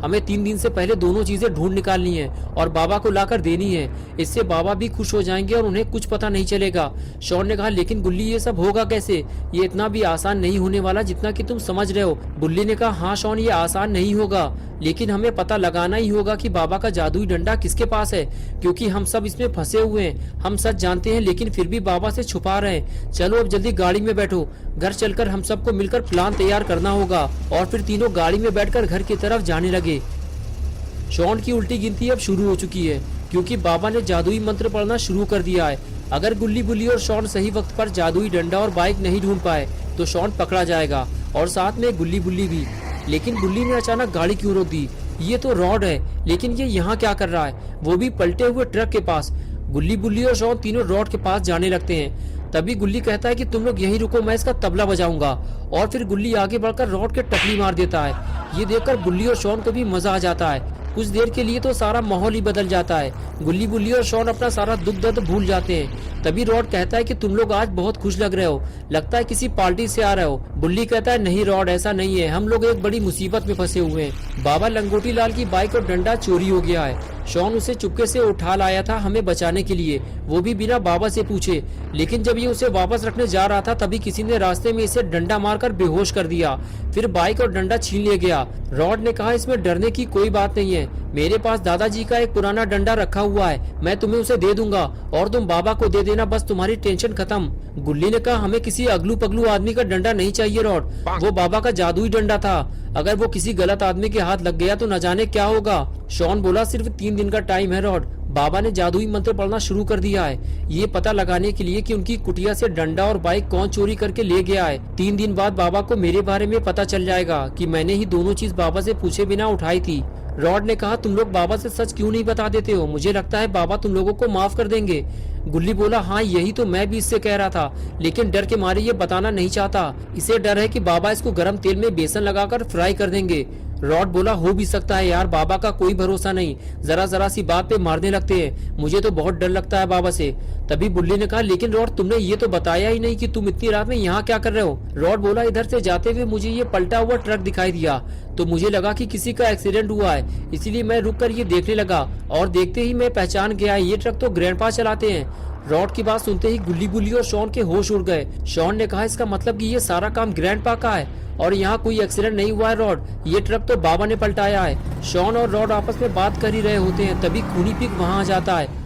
हमें 3 दिन से पहले दोनों चीजें ढूंढ निकालनी है और बाबा को लाकर देनी है। इससे बाबा भी खुश हो जाएंगे और उन्हें कुछ पता नहीं चलेगा। शॉन ने कहा, लेकिन गुल्ली ये सब होगा कैसे? ये इतना भी आसान नहीं होने वाला जितना कि तुम समझ रहे हो। बुल्ली ने कहा, हाँ शॉन, ये आसान नहीं होगा, लेकिन हमें पता लगाना ही होगा कि बाबा का जादुई डंडा किसके पास है, क्योंकि हम सब इसमें फंसे हुए हैं। हम सच जानते हैं लेकिन फिर भी बाबा से छुपा रहे हैं। चलो अब जल्दी गाड़ी में बैठो, घर चलकर हम सबको मिलकर प्लान तैयार करना होगा। और फिर तीनों गाड़ी में बैठकर घर की तरफ जाने लगे। शॉन की उल्टी गिनती अब शुरू हो चुकी है, क्योंकि बाबा ने जादुई मंत्र पढ़ना शुरू कर दिया है। अगर गुल्ली बुल्ली और शॉन सही वक्त पर जादुई डंडा और बाइक नहीं ढूंढ पाए तो शॉन पकड़ा जाएगा, और साथ में गुल्ली बुल्ली भी। लेकिन गुल्ली ने अचानक गाड़ी क्यों रोक दी? ये तो रॉड है, लेकिन ये यहाँ क्या कर रहा है, वो भी पलटे हुए ट्रक के पास। गुल्ली बुल्ली और शॉन तीनों रॉड के पास जाने लगते हैं। तभी गुल्ली कहता है कि तुम लोग यहीं रुको, मैं इसका तबला बजाऊंगा। और फिर गुल्ली आगे बढ़कर रॉड के टकली मार देता है। ये देखकर गुल्ली और शॉन को भी मजा आ जाता है। कुछ देर के लिए तो सारा माहौल ही बदल जाता है। गुल्ली बुल्ली और शॉन अपना सारा दुख दर्द भूल जाते हैं। तभी रॉड कहता है कि तुम लोग आज बहुत खुश लग रहे हो, लगता है किसी पार्टी से आ रहे हो। बुल्ली कहता है, नहीं रॉड, ऐसा नहीं है, हम लोग एक बड़ी मुसीबत में फंसे हुए हैं। बाबा लंगोटी लाल की बाइक और डंडा चोरी हो गया है। शॉन उसे चुपके से उठा लाया था हमें बचाने के लिए, वो भी बिना बाबा से पूछे। लेकिन जब ये उसे वापस रखने जा रहा था तभी किसी ने रास्ते में इसे डंडा मारकर बेहोश कर दिया। फिर बाइक और डंडा छीन लिया गया। रॉड ने कहा, इसमें डरने की कोई बात नहीं है, मेरे पास दादाजी का एक पुराना डंडा रखा हुआ है, मैं तुम्हें उसे दे दूंगा और तुम बाबा को दे देना, बस तुम्हारी टेंशन खत्म। गुल्ली ने कहा, हमें किसी अगलू पगलू आदमी का डंडा नहीं चाहिए रॉड, वो बाबा का जादुई डंडा था, अगर वो किसी गलत आदमी के हाथ लग गया तो न जाने क्या होगा। शॉन बोला, सिर्फ 3 दिन का टाइम है रॉड, बाबा ने जादुई मंत्र पढ़ना शुरू कर दिया है, ये पता लगाने के लिए कि उनकी कुटिया से डंडा और बाइक कौन चोरी करके ले गया है। 3 दिन बाद बाबा को मेरे बारे में पता चल जाएगा कि मैंने ही दोनों चीज बाबा से पूछे बिना उठाई थी। रॉड ने कहा, तुम लोग बाबा से सच क्यों नहीं बता देते हो, मुझे लगता है बाबा तुम लोगों को माफ कर देंगे। गुल्ली बोला, हाँ यही तो मैं भी इससे कह रहा था, लेकिन डर के मारे ये बताना नहीं चाहता, इसे डर है कि बाबा इसको गर्म तेल में बेसन लगाकर फ्राई कर देंगे। रॉड बोला, हो भी सकता है यार, बाबा का कोई भरोसा नहीं, जरा जरा सी बात पे मारने लगते हैं, मुझे तो बहुत डर लगता है बाबा से। तभी बुल्ली ने कहा, लेकिन रॉड तुमने ये तो बताया ही नहीं कि तुम इतनी रात में यहाँ क्या कर रहे हो। रॉड बोला, इधर से जाते हुए मुझे ये पलटा हुआ ट्रक दिखाई दिया तो मुझे लगा कि किसी का एक्सीडेंट हुआ है, इसीलिए मैं रुक कर ये देखने लगा और देखते ही मैं पहचान गया, ये ट्रक तो ग्रैंडपा चलाते हैं। रॉड की बात सुनते ही गुल्ली बुल्ली और शॉन के होश उड़ गए। शॉन ने कहा, इसका मतलब कि ये सारा काम ग्रैंडपा का है और यहाँ कोई एक्सीडेंट नहीं हुआ है रॉड, ये ट्रक तो बाबा ने पलटाया है। शॉन और रॉड आपस में बात कर ही रहे होते हैं, तभी खूनी पिग वहाँ आ जाता है।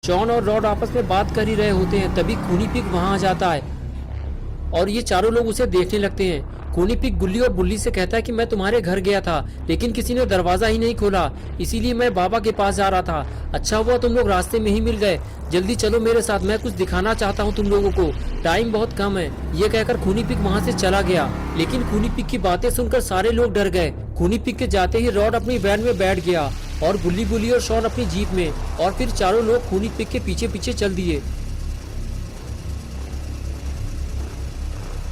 शॉन और रॉड आपस में बात कर ही रहे होते हैं, तभी खूनी पिग वहाँ आ जाता है और ये चारों लोग उसे देखने लगते हैं। खूनी पिग गुल्ली और बुल्ली से कहता है कि मैं तुम्हारे घर गया था, लेकिन किसी ने दरवाजा ही नहीं खोला, इसीलिए मैं बाबा के पास जा रहा था। अच्छा हुआ तुम लोग रास्ते में ही मिल गए, जल्दी चलो मेरे साथ, मैं कुछ दिखाना चाहता हूँ तुम लोगों को, टाइम बहुत कम है। ये कहकर खूनी पिग वहाँ से चला गया, लेकिन खूनी पिग की बातें सुनकर सारे लोग डर गए। खूनी पिग के जाते ही रॉड अपनी वैन में बैठ गया और गुल्ली बुल्ली और शॉन अपनी जीप में, और फिर चारों लोग खूनी पिग के पीछे पीछे चल दिए।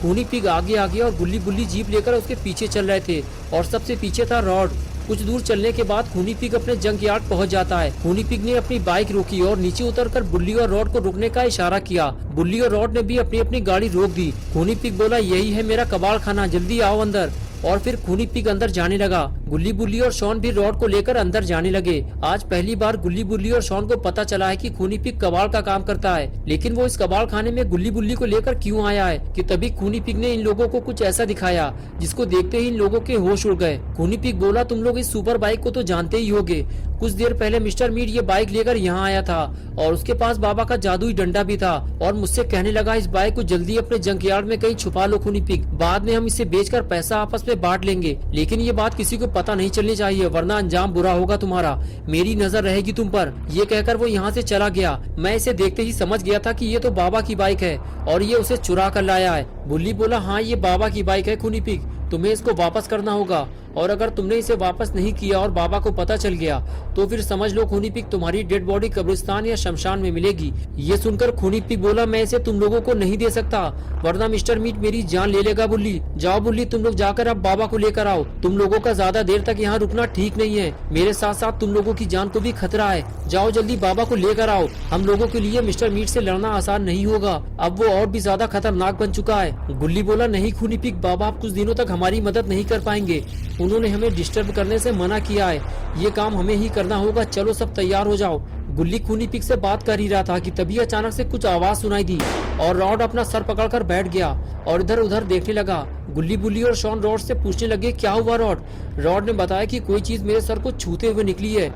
खूनी पिग आगे आ गया और गुल्ली बुल्ली जीप लेकर उसके पीछे चल रहे थे और सबसे पीछे था रॉड। कुछ दूर चलने के बाद खूनी पिग अपने जंक यार्ड पहुंच जाता है। खूनी पिग ने अपनी बाइक रोकी और नीचे उतरकर बुल्ली और रॉड को रुकने का इशारा किया। बुल्ली और रॉड ने भी अपनी अपनी गाड़ी रोक दी। खूनी पिग बोला, यही है मेरा कबाड़ खाना, जल्दी आओ अंदर। और फिर खूनी पिग अंदर जाने लगा। गुल्ली बुल्ली और शॉन भी रॉड को लेकर अंदर जाने लगे। आज पहली बार गुल्ली बुल्ली और शॉन को पता चला है कि खूनी पिग कबाड़ का काम करता है, लेकिन वो इस कबाड़ खाने में गुल्ली बुल्ली को लेकर क्यों आया है कि तभी खूनी पिग ने इन लोगों को कुछ ऐसा दिखाया जिसको देखते ही इन लोगों के होश उड़ गए। खूनी पिग बोला, तुम लोग इस सुपर बाइक को तो जानते ही होगे, कुछ देर पहले मिस्टर मीट ये बाइक लेकर यहाँ आया था और उसके पास बाबा का जादुई डंडा भी था और मुझसे कहने लगा इस बाइक को जल्दी अपने जंक यार्ड में कहीं छुपा लो खूनी पिग, बाद में हम इसे बेचकर पैसा आपस में बांट लेंगे, लेकिन ये बात किसी को पता नहीं चलनी चाहिए वरना अंजाम बुरा होगा तुम्हारा, मेरी नजर रहेगी तुम पर। ये कहकर वो यहाँ से चला गया। मैं इसे देखते ही समझ गया था कि ये तो बाबा की बाइक है और ये उसे चुरा कर लाया है। बुल्ली बोला, हाँ ये बाबा की बाइक है खूनी पिग, तुम्हें इसको वापस करना होगा और अगर तुमने इसे वापस नहीं किया और बाबा को पता चल गया तो फिर समझ लो खूनी पिग तुम्हारी डेड बॉडी कब्रिस्तान या शमशान में मिलेगी। ये सुनकर खूनी पिग बोला, मैं इसे तुम लोगों को नहीं दे सकता वरना मिस्टर मीट मेरी जान ले लेगा। बुल्ली, जाओ बुल्ली, तुम लोग जाकर अब बाबा को लेकर आओ। तुम लोगों का ज्यादा देर तक यहाँ रुकना ठीक नहीं है, मेरे साथ साथ तुम लोगों की जान को भी खतरा है। जाओ जल्दी बाबा को लेकर आओ। हम लोगों के लिए मिस्टर मीट से लड़ना आसान नहीं होगा, अब वो और भी ज्यादा खतरनाक बन चुका है। गुल्ली बोला, नहीं खूनी पिग, बाबा आप कुछ दिनों तक हमारी मदद नहीं कर पाएंगे, उन्होंने हमें डिस्टर्ब करने से मना किया है, ये काम हमें ही करना होगा, चलो सब तैयार हो जाओ। गुल्ली खूनी पिग से बात कर ही रहा था कि तभी अचानक से कुछ आवाज सुनाई दी और रॉड अपना सर पकड़कर बैठ गया और इधर उधर देखने लगा। गुल्ली, बुल्ली और शॉन रॉड से पूछने लगे, क्या हुआ रॉड? रॉड ने बताया कि कोई चीज मेरे सर को छूते हुए निकली है।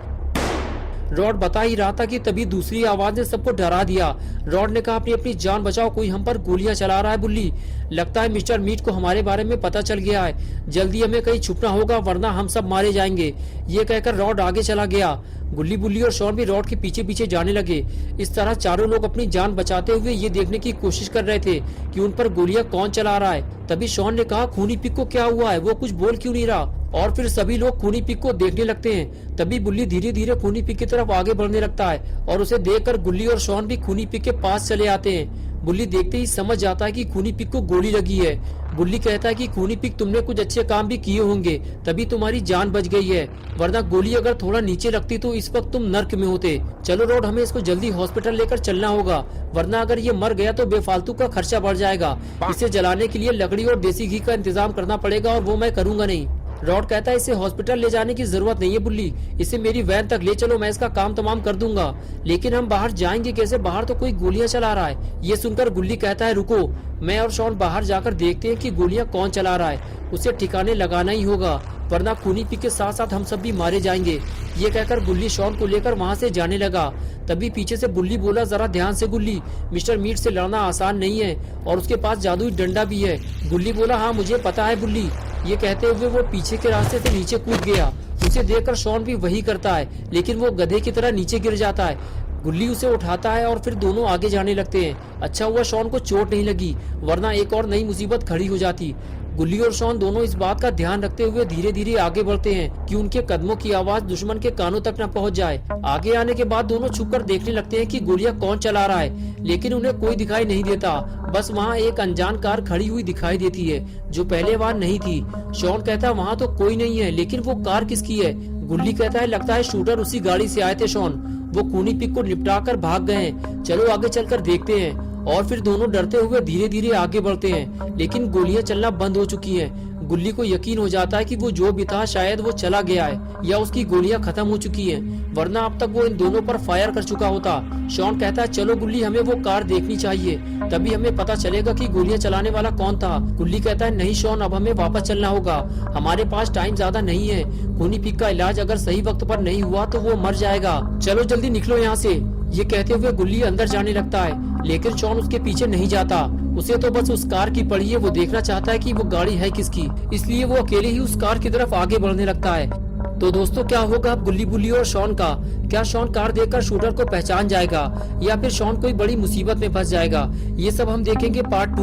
रॉड बता ही रहा था कि तभी दूसरी आवाज ने सबको डरा दिया। रॉड ने कहा, अपनी अपनी जान बचाओ, कोई हम पर गोलियां चला रहा है। बुल्ली, लगता है मिस्टर मीट को हमारे बारे में पता चल गया है, जल्दी हमें कहीं छुपना होगा वरना हम सब मारे जाएंगे। ये कहकर रॉड आगे चला गया। गुल्ली, बुल्ली और शॉन भी रॉड के पीछे पीछे जाने लगे। इस तरह चारों लोग अपनी जान बचाते हुए ये देखने की कोशिश कर रहे थे कि उन पर गोलियां कौन चला रहा है। तभी शॉन ने कहा, खूनी पिग को क्या हुआ है, वो कुछ बोल क्यों नहीं रहा? और फिर सभी लोग खूनी पिग को देखने लगते हैं। तभी बुल्ली धीरे धीरे खूनी पिग की तरफ आगे बढ़ने लगता है और उसे देखकर गुल्ली और शॉन भी खूनी पिग के पास चले आते हैं। बुल्ली देखते ही समझ जाता है कि खूनी पिग को गोली लगी है। बुल्ली कहता है कि खूनी पिग, तुमने कुछ अच्छे काम भी किए होंगे तभी तुम्हारी जान बच गई है, वरना गोली अगर थोड़ा नीचे लगती तो इस वक्त तुम नर्क में होते। चलो रॉड, हमें इसको जल्दी हॉस्पिटल लेकर चलना होगा, वरना अगर ये मर गया तो बेफालतू का खर्चा बढ़ जाएगा। इसे जलाने के लिए लकड़ी और देसी घी का इंतजाम करना पड़ेगा और वो मैं करूंगा नहीं। रॉड कहता है, इसे हॉस्पिटल ले जाने की जरूरत नहीं है बुल्ली, इसे मेरी वैन तक ले चलो, मैं इसका काम तमाम कर दूंगा। लेकिन हम बाहर जाएंगे कैसे? बाहर तो कोई गोलियां चला रहा है। ये सुनकर गुल्ली कहता है, रुको, मैं और शॉन बाहर जाकर देखते हैं कि गोलियां कौन चला रहा है, उसे ठिकाने लगाना ही होगा वरना खूनी पिग के साथ साथ हम सब भी मारे जाएंगे। ये कहकर गुल्ली शॉन को लेकर वहाँ से जाने लगा। तभी पीछे से बुल्ली बोला, जरा ध्यान से गुल्ली, मिस्टर मीट से लड़ना आसान नहीं है और उसके पास जादुई डंडा भी है। गुल्ली बोला, हाँ मुझे पता है बुल्ली। ये कहते हुए वो पीछे के रास्ते से नीचे कूद गया। उसे देखकर शॉन भी वही करता है, लेकिन वो गधे की तरह नीचे गिर जाता है। गुल्ली उसे उठाता है और फिर दोनों आगे जाने लगते हैं। अच्छा हुआ शॉन को चोट नहीं लगी, वरना एक और नई मुसीबत खड़ी हो जाती। गुल्ली और शॉन दोनों इस बात का ध्यान रखते हुए धीरे धीरे आगे बढ़ते हैं कि उनके कदमों की आवाज दुश्मन के कानों तक न पहुंच जाए। आगे आने के बाद दोनों छुपकर देखने लगते हैं कि गोलियां कौन चला रहा है, लेकिन उन्हें कोई दिखाई नहीं देता। बस वहाँ एक अनजान कार खड़ी हुई दिखाई देती है जो पहले वहाँ नहीं थी। शॉन कहता है, वहाँ तो कोई नहीं है, लेकिन वो कार किसकी है? गुल्ली कहता है, लगता है शूटर उसी गाड़ी से आए थे शॉन, वो खूनी पिग को निपटा कर भाग गए हैं, चलो आगे चलकर देखते हैं। और फिर दोनों डरते हुए धीरे धीरे आगे बढ़ते हैं, लेकिन गोलियां चलना बंद हो चुकी हैं। गुल्ली को यकीन हो जाता है कि वो जो भी था शायद वो चला गया है या उसकी गोलियां खत्म हो चुकी हैं, वरना अब तक वो इन दोनों पर फायर कर चुका होता। शॉन कहता है, चलो गुल्ली, हमें वो कार देखनी चाहिए, तभी हमें पता चलेगा कि गोलियां चलाने वाला कौन था। गुल्ली कहता है, नहीं शॉन, अब हमें वापस चलना होगा, हमारे पास टाइम ज्यादा नहीं है। खूनी पिग का इलाज अगर सही वक्त पर नहीं हुआ तो वो मर जाएगा, चलो जल्दी निकलो यहाँ से। ये कहते हुए गुल्ली अंदर जाने लगता है, लेकिन शॉन उसके पीछे नहीं जाता। उसे तो बस उस कार की पड़ी है, वो देखना चाहता है कि वो गाड़ी है किसकी, इसलिए वो अकेले ही उस कार की तरफ आगे बढ़ने लगता है। तो दोस्तों, क्या होगा अब गुल्ली, बुल्ली और शॉन का? क्या शॉन कार देखकर शूटर को पहचान जाएगा या फिर शॉन कोई बड़ी मुसीबत में फंस जाएगा? ये सब हम देखेंगे पार्ट 2